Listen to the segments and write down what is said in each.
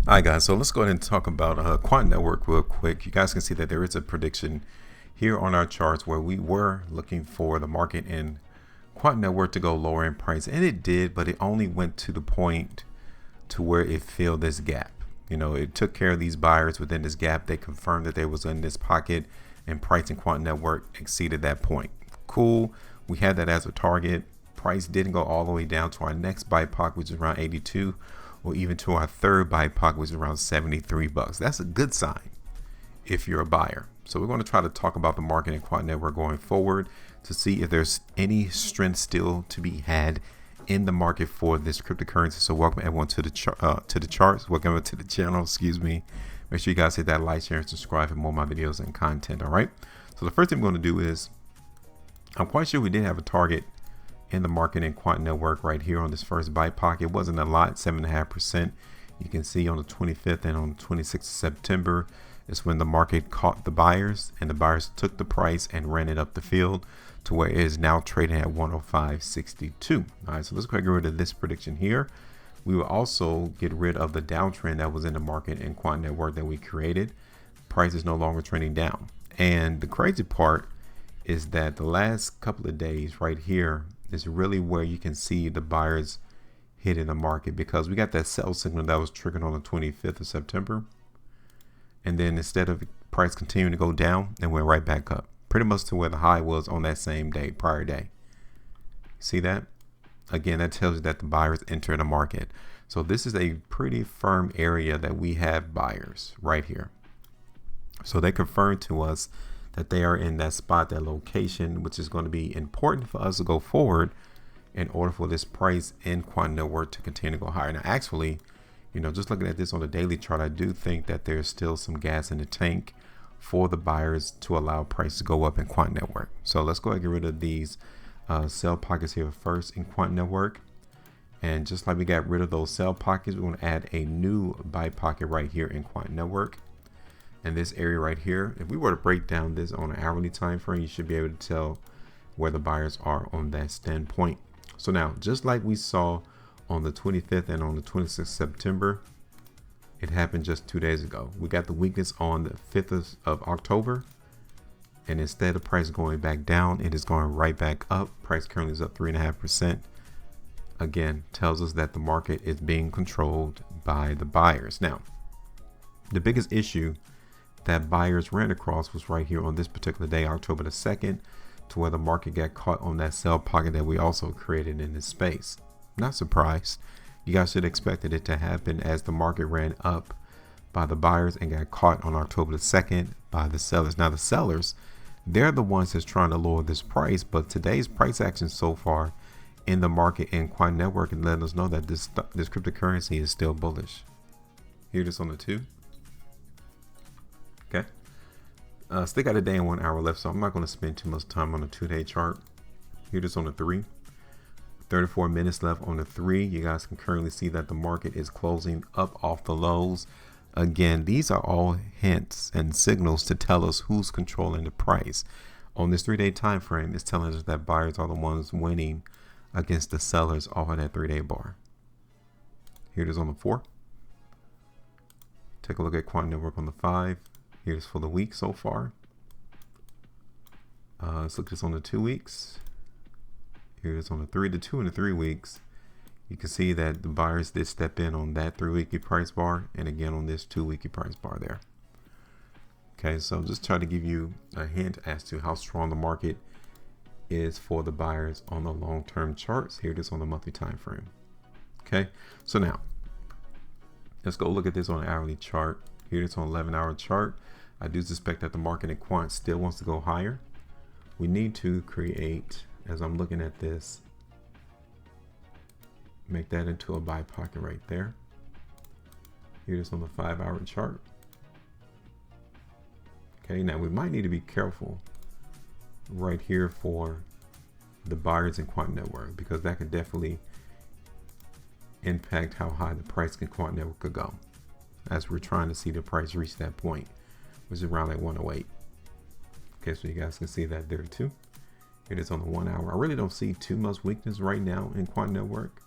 All right, guys, so let's go ahead and talk about Quant Network real quick. You guys can see that there is a prediction here on our charts where we were looking for the market in Quant Network to go lower in price, and it did, but it only went to the point to where it filled this gap. You know, it took care of these buyers within this gap. They confirmed that they was in this pocket, and price in Quant Network exceeded that point. Cool. We had that as a target. Price didn't go all the way down to our next buy pocket, which is around 82, or even to our third buy pocket, which is around 73 bucks. That's a good sign if you're a buyer. So we're going to try to talk about the market in Quant Network going forward to see if there's any strength still to be had in the market for this cryptocurrency. So welcome everyone to the charts. Welcome to the channel. Excuse me. Make sure you guys hit that like, share, and subscribe for more of my videos and content. All right. So the first thing we're going to do is, I'm quite sure we did have a target in the market in Quant Network right here on this first buy pocket. It wasn't a lot, 7.5%. You can see on the 25th and on the 26th of September is when the market caught the buyers, and the buyers took the price and ran it up the field to where it is now trading at 105.62. All right, so let's go ahead and get rid of this prediction here. We will also get rid of the downtrend that was in the market in Quant Network that we created. Price is no longer trending down. And the crazy part is that the last couple of days right here is really where you can see the buyers hitting the market, because we got that sell signal that was triggered on the 25th of September. And then instead of price continuing to go down, it went right back up, pretty much to where the high was on that same day, prior day. See that? Again, that tells you that the buyers enter the market. So this is a pretty firm area that we have buyers right here. So they confirmed to us that they are in that spot, that location, which is going to be important for us to go forward in order for this price in Quant Network to continue to go higher. Now, actually, you know, just looking at this on the daily chart, I do think that there's still some gas in the tank for the buyers to allow price to go up in Quant Network. So let's go ahead and get rid of these sell pockets here first in Quant Network. And just like we got rid of those sell pockets, we're going to add a new buy pocket right here in Quant Network. And this area right here, if we were to break down this on an hourly time frame, you should be able to tell where the buyers are on that standpoint. So now, just like we saw on the 25th and on the 26th of September, it happened just 2 days ago. We got the weakness on the 5th of October, and instead of price going back down, it is going right back up. Price currently is up 3.5%. Again, tells us that the market is being controlled by the buyers. Now, the biggest issue that buyers ran across was right here on this particular day, October the 2nd, to where the market got caught on that sell pocket that we also created in this space. Not surprised. You guys should have expected it to happen as the market ran up by the buyers and got caught on October the 2nd by the sellers. Now the sellers, they're the ones that's trying to lower this price, but today's price action so far in the market in Quant Network and letting us know that this cryptocurrency is still bullish. Here it is on the 2. Okay. Still got a day and 1 hour left, so I'm not going to spend too much time on the 2-day chart. Here it is on the 3. 34 minutes left on the 3. You guys can currently see that the market is closing up off the lows. Again, these are all hints and signals to tell us who's controlling the price. On this 3-day time frame, it's telling us that buyers are the ones winning against the sellers off of that 3-day bar. Here it is on the 4. Take a look at Quant Network on the 5. Here's for the week so far. Let's look at this on the 2 weeks. Here's on the 3 to 2 and the 3 weeks. You can see that the buyers did step in on that 3-weekly price bar, and again on this 2-weekly price bar there. Okay, so just try to give you a hint as to how strong the market is for the buyers on the long-term charts. Here it is on the monthly time frame. Okay, so now let's go look at this on an hourly chart. Here it is on 11-hour chart. I do suspect that the market in Quant still wants to go higher. We need to create, as I'm looking at this, make that into a buy pocket right there. Here it is on the 5-hour chart. Okay, now we might need to be careful right here for the buyers in Quant Network, because that could definitely impact how high the price in Quant Network could go, as we're trying to see the price reach that point, which is around like 108. Okay, so you guys can see that there too. It is on the 1 hour. I really don't see too much weakness right now in Quant Network.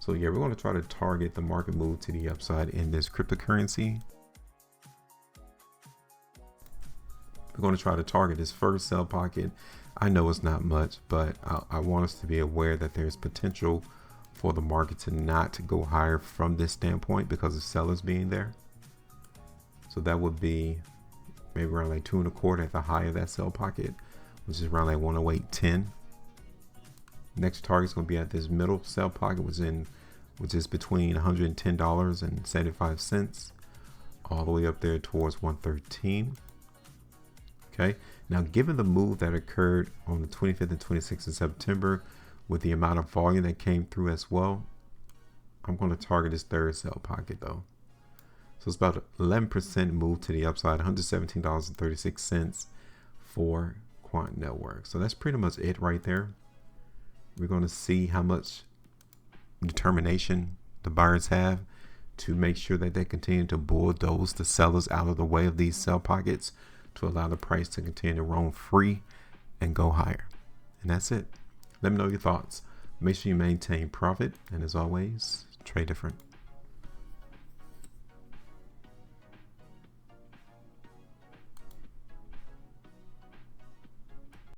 So yeah, we're going to try to target the market move to the upside in this cryptocurrency. We're going to try to target this first sell pocket. I know it's not much, but I want us to be aware that there's potential for the market to not go higher from this standpoint because of sellers being there. So that would be maybe around like 2.25 at the high of that sell pocket, which is around like 108.10. Next target is going to be at this middle sell pocket, which is between $110.75 all the way up there towards 113. Okay, now given the move that occurred on the 25th and 26th of September, with the amount of volume that came through as well, I'm going to target this third sell pocket though. So it's about 11% move to the upside, $117.36 for Quant Network. So that's pretty much it right there. We're going to see how much determination the buyers have to make sure that they continue to bulldoze the sellers out of the way of these sell pockets to allow the price to continue to roam free and go higher. And that's it. Let me know your thoughts. Make sure you maintain profit. And as always, trade different.